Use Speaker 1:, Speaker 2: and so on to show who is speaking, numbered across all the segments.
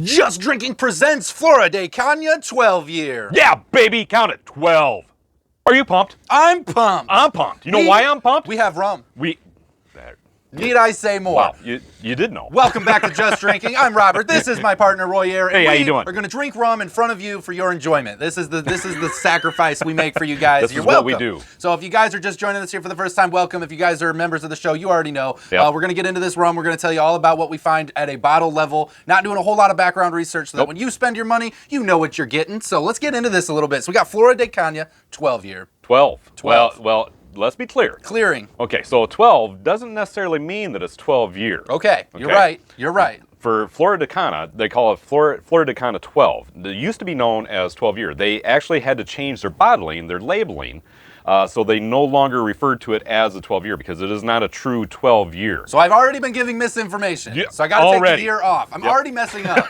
Speaker 1: Just Drinking presents Flor de Caña 12 year.
Speaker 2: Yeah, baby, count it. 12. Are you pumped?
Speaker 1: I'm pumped.
Speaker 2: I'm pumped. You know why I'm pumped?
Speaker 1: We have rum. Need I say more?
Speaker 2: Wow, you did know.
Speaker 1: Welcome back to Just Drinking. I'm Robert. This is my partner Royer. And
Speaker 2: hey, how you doing?
Speaker 1: We're going to drink rum in front of you for your enjoyment. This is the sacrifice we make for you guys.
Speaker 2: This
Speaker 1: You're
Speaker 2: is
Speaker 1: welcome.
Speaker 2: what we do.
Speaker 1: So if you guys are just joining us here for the first time, welcome. If you guys are members of the show, you already know.
Speaker 2: Yep.
Speaker 1: We're going to get into this rum. We're going to tell you all about what we find at a bottle level. Not doing a whole lot of background research so that when you spend your money, you know what you're getting. So let's get into this a little bit. So we got Flor de Caña 12 year.
Speaker 2: 12.
Speaker 1: 12.
Speaker 2: Well, let's be clear.
Speaker 1: Clearing.
Speaker 2: Okay, so 12 doesn't necessarily mean that it's 12 year.
Speaker 1: Okay, you're right. You're right.
Speaker 2: For Flor de Caña, they call it Flor de Caña 12. It used to be known as 12 year. They actually had to change their bottling, their labeling, so they no longer referred to it as a 12 year because it is not a true 12 year.
Speaker 1: So I've already been giving misinformation.
Speaker 2: Yeah,
Speaker 1: so I got to take the year off. I'm already messing up.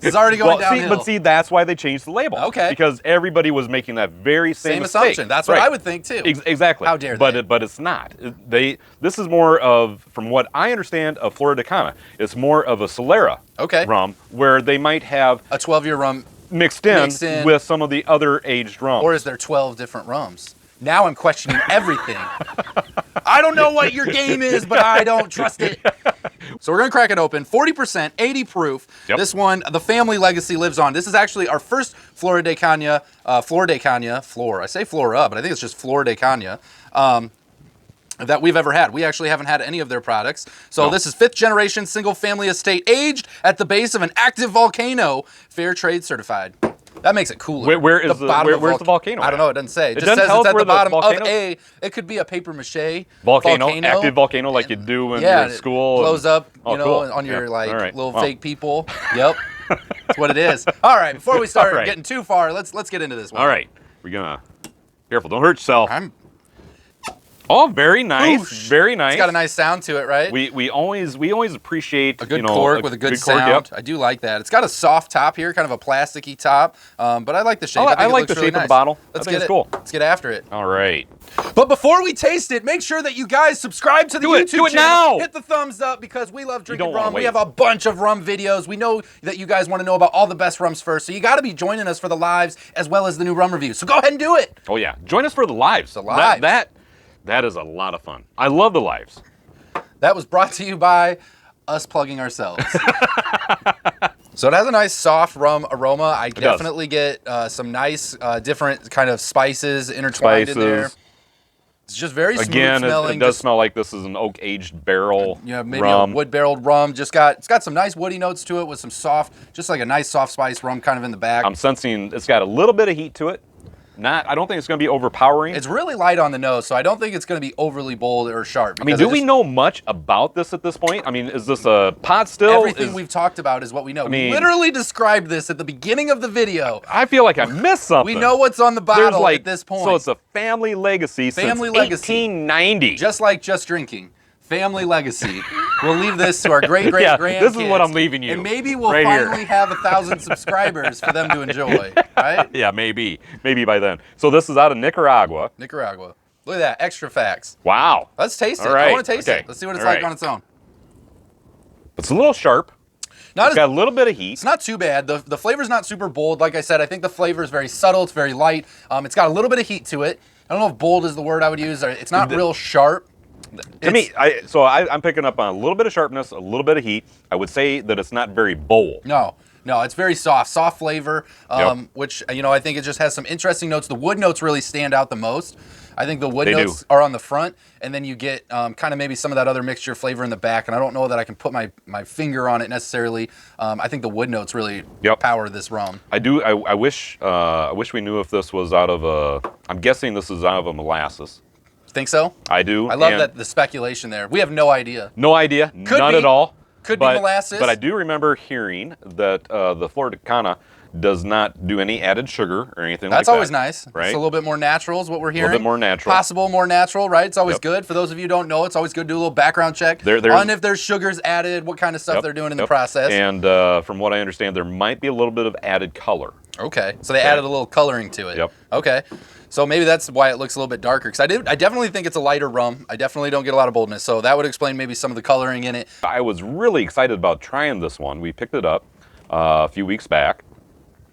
Speaker 1: It's already going downhill.
Speaker 2: But see, that's why they changed the label.
Speaker 1: Okay.
Speaker 2: Because everybody was making that very same mistake.
Speaker 1: Assumption. That's what I would think too.
Speaker 2: Exactly.
Speaker 1: How dare they?
Speaker 2: But it's not. This is more of, from what I understand of Flor de Caña, it's more of a Solera rum where they might have
Speaker 1: a 12-year rum
Speaker 2: mixed in with some of the other aged rums.
Speaker 1: Or is there 12 different rums? Now I'm questioning everything. I don't know what your game is, but I don't trust it. So we're going to crack it open. 40%, 80 proof.
Speaker 2: Yep.
Speaker 1: This one, the family legacy lives on. This is actually our first Flor de Caña. I say Flora, but I think it's just Flor de Caña. That we've ever had. We actually haven't had any of their products. So This is 5th generation single family estate aged at the base of an active volcano, fair trade certified. That makes it cooler.
Speaker 2: Where's the volcano?
Speaker 1: I don't know. It doesn't say. It just
Speaker 2: doesn't
Speaker 1: says
Speaker 2: tell
Speaker 1: it's
Speaker 2: us
Speaker 1: at
Speaker 2: where
Speaker 1: the bottom of
Speaker 2: volcano?
Speaker 1: It could be a paper mache
Speaker 2: volcano, active volcano, like you do when you're in school.
Speaker 1: It blows up,
Speaker 2: cool.
Speaker 1: on your little fake people. Yep, that's what it is. All right, before we start getting too far, let's get into this one.
Speaker 2: All right, we're gonna careful. Don't hurt yourself. Oh, very nice.
Speaker 1: Oosh.
Speaker 2: Very nice.
Speaker 1: It's got a nice sound to it, right?
Speaker 2: We always appreciate
Speaker 1: a good cork with a good sound.
Speaker 2: Cork, yep.
Speaker 1: I do like that. It's got a soft top here, kind of a plasticky top, but I like the shape.
Speaker 2: I like the shape of the bottle.
Speaker 1: Let's
Speaker 2: get
Speaker 1: get
Speaker 2: it. Cool.
Speaker 1: Let's get after it.
Speaker 2: All right.
Speaker 1: But before we taste it, make sure that you guys subscribe to the YouTube channel.
Speaker 2: Do it now.
Speaker 1: Hit the thumbs up because we love drinking rum. We have a bunch of rum videos. We know that you guys want to know about all the best rums first, so you got to be joining us for the lives as well as the new rum reviews. So go ahead and do it.
Speaker 2: Oh yeah, join us for the lives.
Speaker 1: The lives.
Speaker 2: That is a lot of fun. I love the lives.
Speaker 1: That was brought to you by us plugging ourselves. So it has a nice soft rum aroma. I definitely get some nice different kind of spices intertwined in there. It's just very smooth smelling.
Speaker 2: It does smell like this is an oak aged barrel.
Speaker 1: Yeah, maybe
Speaker 2: rum.
Speaker 1: a wood barreled rum. It's got some nice woody notes to it with some soft, just like a nice soft spice rum kind of in the back.
Speaker 2: I'm sensing it's got a little bit of heat to it. I don't think it's going to be overpowering.
Speaker 1: It's really light on the nose, so I don't think it's going to be overly bold or sharp.
Speaker 2: I mean, do we know much about this at this point? I mean, is this a pot still?
Speaker 1: Everything we've talked about is what we know. We literally described this at the beginning of the video.
Speaker 2: I feel like I missed something.
Speaker 1: We know what's on the bottle at this point.
Speaker 2: So it's a family legacy since 1890.
Speaker 1: Just like Just Drinking. Family legacy. We'll leave this to our great-great-grandkids.
Speaker 2: This is what I'm leaving you.
Speaker 1: And maybe we'll finally have 1,000 subscribers for them to enjoy, right?
Speaker 2: Yeah, maybe. Maybe by then. So this is out of Nicaragua.
Speaker 1: Look at that. Extra facts.
Speaker 2: Wow.
Speaker 1: Let's taste it.
Speaker 2: All right.
Speaker 1: I want to taste it. Let's see what it's like on its own.
Speaker 2: It's a little sharp. It's got a little bit of heat.
Speaker 1: It's not too bad. The flavor's not super bold. Like I said, I think the flavor is very subtle. It's very light. It's got a little bit of heat to it. I don't know if bold is the word I would use. It's not real sharp.
Speaker 2: To me, I'm picking up on a little bit of sharpness, a little bit of heat. I would say that it's not very bold.
Speaker 1: No, it's very soft flavor, which, I think it just has some interesting notes. The wood notes really stand out the most. I think the wood notes are on the front, and then you get kind of maybe some of that other mixture flavor in the back, and I don't know that I can put my finger on it necessarily. I think the wood notes really power this rum.
Speaker 2: I do. I wish we knew if this was out of I'm guessing this is out of a molasses.
Speaker 1: Think so?
Speaker 2: I do.
Speaker 1: I love that the speculation there. We have no idea.
Speaker 2: No idea. None at all.
Speaker 1: Could be molasses.
Speaker 2: But I do remember hearing that the Flor de Caña does not do any added sugar or anything like that.
Speaker 1: That's always nice.
Speaker 2: Right?
Speaker 1: It's a little bit more natural is what we're hearing.
Speaker 2: A little bit more natural.
Speaker 1: Possible more natural, right? It's always good. For those of you who don't know, it's always good to do a little background check on if there's sugars added, what kind of stuff they're doing in the process.
Speaker 2: And from what I understand, there might be a little bit of added color.
Speaker 1: Okay. So they added a little coloring to it.
Speaker 2: Yep.
Speaker 1: Okay. So maybe that's why it looks a little bit darker. Because I definitely think it's a lighter rum. I definitely don't get a lot of boldness. So that would explain maybe some of the coloring in it.
Speaker 2: I was really excited about trying this one. We picked it up. a few weeks back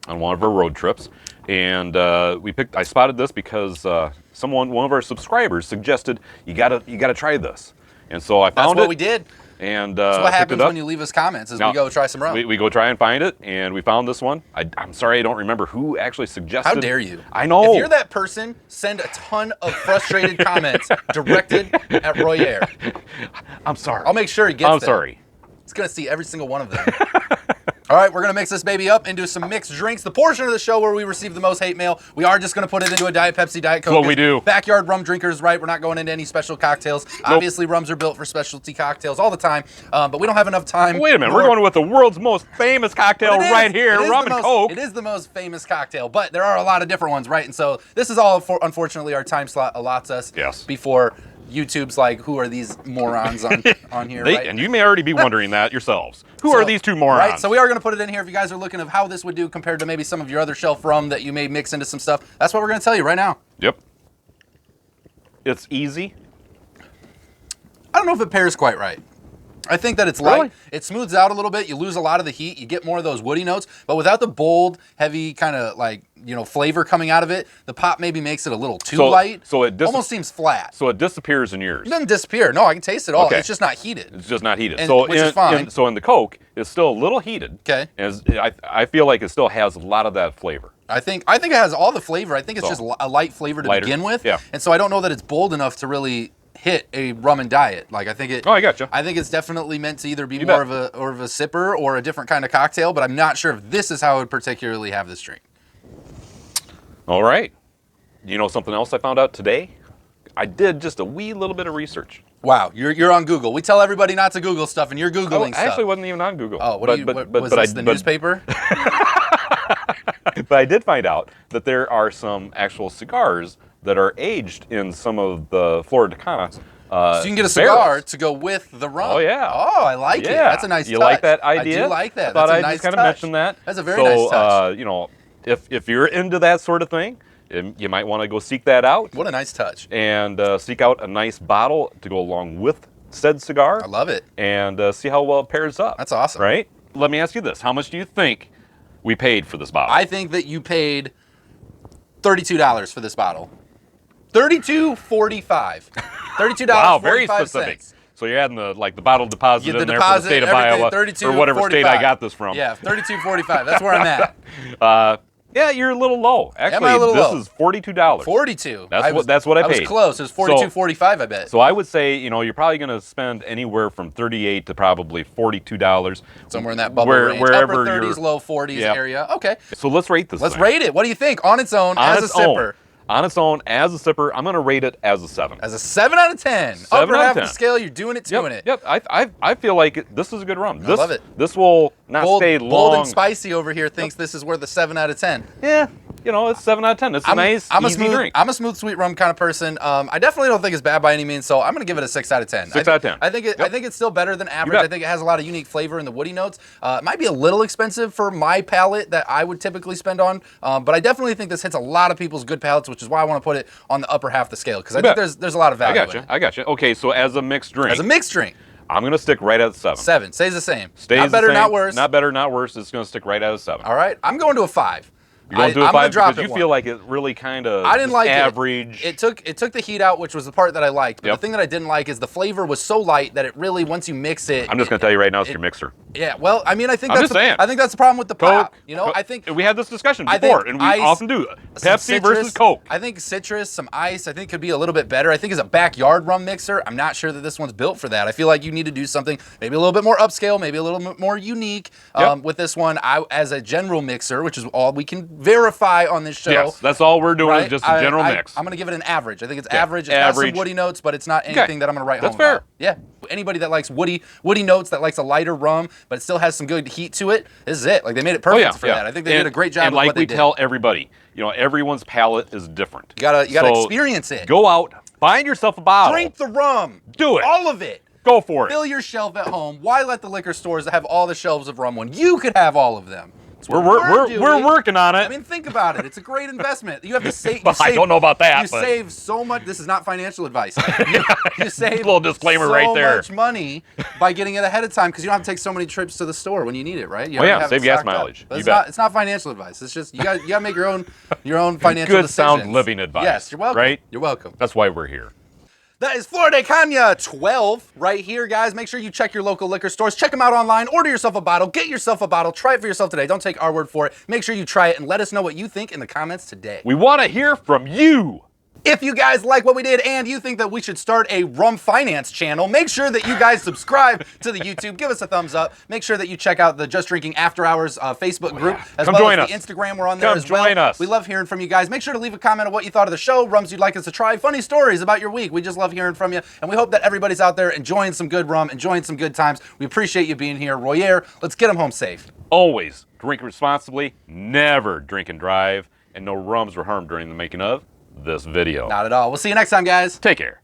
Speaker 2: on one of our road trips, and I spotted this because one of our subscribers suggested you gotta try this, and so I found it.
Speaker 1: That's what we did.
Speaker 2: And
Speaker 1: that's what happens when you leave us comments. Is we go try some rum.
Speaker 2: We go try and find it, and we found this one. I'm sorry, I don't remember who actually suggested.
Speaker 1: How dare you?
Speaker 2: I know.
Speaker 1: If you're that person, send a ton of frustrated comments directed at Royer.
Speaker 2: I'm sorry.
Speaker 1: I'll make sure he gets them.
Speaker 2: I'm sorry.
Speaker 1: He's gonna see every single one of them. All right, we're gonna mix this baby up into some mixed drinks. The portion of the show where we receive the most hate mail, we are just gonna put it into a Diet Pepsi, Diet Coke.
Speaker 2: That's what we do.
Speaker 1: Backyard rum drinkers, right? We're not going into any special cocktails. Nope. Obviously, rums are built for specialty cocktails all the time, but we don't have enough time.
Speaker 2: Wait a minute, we're going with the world's most famous cocktail right here, rum and Coke.
Speaker 1: It is the most famous cocktail, but there are a lot of different ones, right? And so this is all, unfortunately, our time slot allots us before YouTube's like, who are these morons on here, right?
Speaker 2: And you may already be wondering that yourselves. Who are these two morons?
Speaker 1: Right, so we are going to put it in here if you guys are looking of how this would do compared to maybe some of your other shelf rum that you may mix into some stuff. That's what we're going to tell you right now.
Speaker 2: Yep. It's easy.
Speaker 1: I don't know if it pairs quite right. I think that it's light. It smooths out a little bit. You lose a lot of the heat. You get more of those woody notes, but without the bold, heavy kind of like, flavor coming out of it, the pop maybe makes it a little too light.
Speaker 2: So it
Speaker 1: almost seems flat.
Speaker 2: So it disappears in yours.
Speaker 1: It doesn't disappear. No, I can taste it all.
Speaker 2: Okay.
Speaker 1: It's just not heated.
Speaker 2: It's just not heated.
Speaker 1: Which is fine.
Speaker 2: So in the Coke, it's still a little heated.
Speaker 1: Okay.
Speaker 2: And I feel like it still has a lot of that flavor.
Speaker 1: I think it has all the flavor. I think it's just a light flavor to begin with.
Speaker 2: Yeah.
Speaker 1: And so I don't know that it's bold enough to really hit a rum and diet. Like I think it.
Speaker 2: Oh, I gotcha.
Speaker 1: I think it's definitely meant to either be more of a sipper or a different kind of cocktail. But I'm not sure if this is how I would particularly have this drink.
Speaker 2: All right. You know something else I found out today? I did just a wee little bit of research.
Speaker 1: Wow, you're on Google. We tell everybody not to Google stuff, and you're Googling stuff.
Speaker 2: I actually wasn't even on Google.
Speaker 1: Oh, was this the newspaper?
Speaker 2: But I did find out that there are some actual cigars that are aged in some of the Flor de Caña.
Speaker 1: So you can get a cigar to go with the rum.
Speaker 2: Oh, yeah.
Speaker 1: Oh, I like it. That's a nice touch.
Speaker 2: You like that idea?
Speaker 1: I do like that.
Speaker 2: I thought
Speaker 1: That's a
Speaker 2: I'd
Speaker 1: nice
Speaker 2: just kind
Speaker 1: touch.
Speaker 2: of mention that.
Speaker 1: That's a very nice touch.
Speaker 2: If you're into that sort of thing, you might want to go seek that out.
Speaker 1: What a nice touch.
Speaker 2: And seek out a nice bottle to go along with said cigar.
Speaker 1: I love it.
Speaker 2: And see how well it pairs up.
Speaker 1: That's awesome.
Speaker 2: Right? Let me ask you this. How much do you think we paid for this bottle?
Speaker 1: I think that you paid $32 for this bottle. $32.45. $32.
Speaker 2: Wow, very specific. So you're adding the bottle deposit in there for the state of Iowa or whatever state I got this from.
Speaker 1: Yeah, $32.45. That's where I'm at.
Speaker 2: Yeah, you're a little low. Actually, this is $42.
Speaker 1: $42.
Speaker 2: That's what I paid.
Speaker 1: I was close. It was $42.45, I bet.
Speaker 2: So I would say, you're probably going to spend anywhere from $38 to probably $42.
Speaker 1: Somewhere in that bubble range.
Speaker 2: Wherever
Speaker 1: upper 30s, low 40s area. Okay.
Speaker 2: So let's rate this.
Speaker 1: Let's rate it. What do you think? On its own, as a sipper.
Speaker 2: On its own, as a sipper, I'm going to rate it as a 7.
Speaker 1: As a 7 out of 10. Upper half of the scale, you're doing it, doing it.
Speaker 2: Yep. I feel like this is a good rum.
Speaker 1: I love it.
Speaker 2: This will not stay long.
Speaker 1: Bold and Spicy over here thinks this is worth a 7 out of 10.
Speaker 2: Yeah. It's 7 out of 10. It's a nice, easy drink.
Speaker 1: I'm a smooth, sweet rum kind of person. I definitely don't think it's bad by any means, so I'm going to give it a 6 out of 10.
Speaker 2: 6 out of 10.
Speaker 1: I think it's still better than average. I think it has a lot of unique flavor in the woody notes. It might be a little expensive for my palate that I would typically spend on, but I definitely think this hits a lot of people's good palates, which is why I want to put it on the upper half of the scale, because I think there's a lot of value in it.
Speaker 2: I got you. Okay, so as a mixed drink.
Speaker 1: I'm
Speaker 2: going to stick right at 7.
Speaker 1: 7. Stays the same.
Speaker 2: Stays
Speaker 1: not better,
Speaker 2: the same.
Speaker 1: not worse.
Speaker 2: Not better, not worse. It's going to stick right at a 7.
Speaker 1: All right. I'm going to a 5.
Speaker 2: You're going to do a 5 because you feel like it really kind of average.
Speaker 1: It took the heat out, which was the part that I liked. But the thing that I didn't like is the flavor was so light that it really, once you mix it.
Speaker 2: I'm just going to tell you right now, it's your mixer.
Speaker 1: Yeah, well, I mean, I think that's the problem with the
Speaker 2: Coke,
Speaker 1: pop. I think
Speaker 2: we had this discussion before, and we often do Pepsi versus Coke.
Speaker 1: I think citrus, some ice, I think could be a little bit better. I think as a backyard rum mixer, I'm not sure that this one's built for that. I feel like you need to do something maybe a little bit more upscale, maybe a little bit more unique with this one. As a general mixer, which is all we can verify on this show.
Speaker 2: Yes, that's all we're doing is just a general mix.
Speaker 1: I'm going to give it an average. I think it's average. It has some woody notes, but it's not anything that I'm going to write home about.
Speaker 2: That's fair.
Speaker 1: Yeah. Anybody that likes woody notes, that likes a lighter rum, but it still has some good heat to it, this is it. Like, they made it perfect for that. I think they did a great job of what they did.
Speaker 2: And like we tell everybody, everyone's palate is different.
Speaker 1: You gotta experience it.
Speaker 2: Go out, find yourself a bottle.
Speaker 1: Drink the rum.
Speaker 2: Do it.
Speaker 1: All of it.
Speaker 2: Go for it.
Speaker 1: Fill your shelf at home. Why let the liquor stores have all the shelves of rum when you could have all of them?
Speaker 2: We're working on it.
Speaker 1: I mean, think about it. It's a great investment. You have to save.
Speaker 2: I don't know about that.
Speaker 1: You save so much. This is not financial advice. You save
Speaker 2: a little disclaimer
Speaker 1: so
Speaker 2: right there.
Speaker 1: much money by getting it ahead of time because you don't have to take so many trips to the store when you need it, right? You
Speaker 2: save gas mileage.
Speaker 1: It's not financial advice. It's just you got to make your own financial
Speaker 2: Good
Speaker 1: decisions.
Speaker 2: sound living advice.
Speaker 1: Yes, you're welcome.
Speaker 2: Right?
Speaker 1: You're welcome.
Speaker 2: That's why we're here.
Speaker 1: That is Flor de Caña 12 right here, guys. Make sure you check your local liquor stores. Check them out online. Order yourself a bottle. Get yourself a bottle. Try it for yourself today. Don't take our word for it. Make sure you try it and let us know what you think in the comments today.
Speaker 2: We want to hear from you.
Speaker 1: If you guys like what we did and you think that we should start a rum finance channel, make sure that you guys subscribe to the YouTube. Give us a thumbs up. Make sure that you check out the Just Drinking After Hours Facebook group as well as the Instagram. We're on there as well.
Speaker 2: Come join us.
Speaker 1: We love hearing from you guys. Make sure to leave a comment of what you thought of the show, rums you'd like us to try, funny stories about your week. We just love hearing from you, and we hope that everybody's out there enjoying some good rum, enjoying some good times. We appreciate you being here. Royer, let's get them home safe.
Speaker 2: Always drink responsibly, never drink and drive, and no rums were harmed during the making of this video.
Speaker 1: Not at all. We'll see you next time, guys.
Speaker 2: Take care.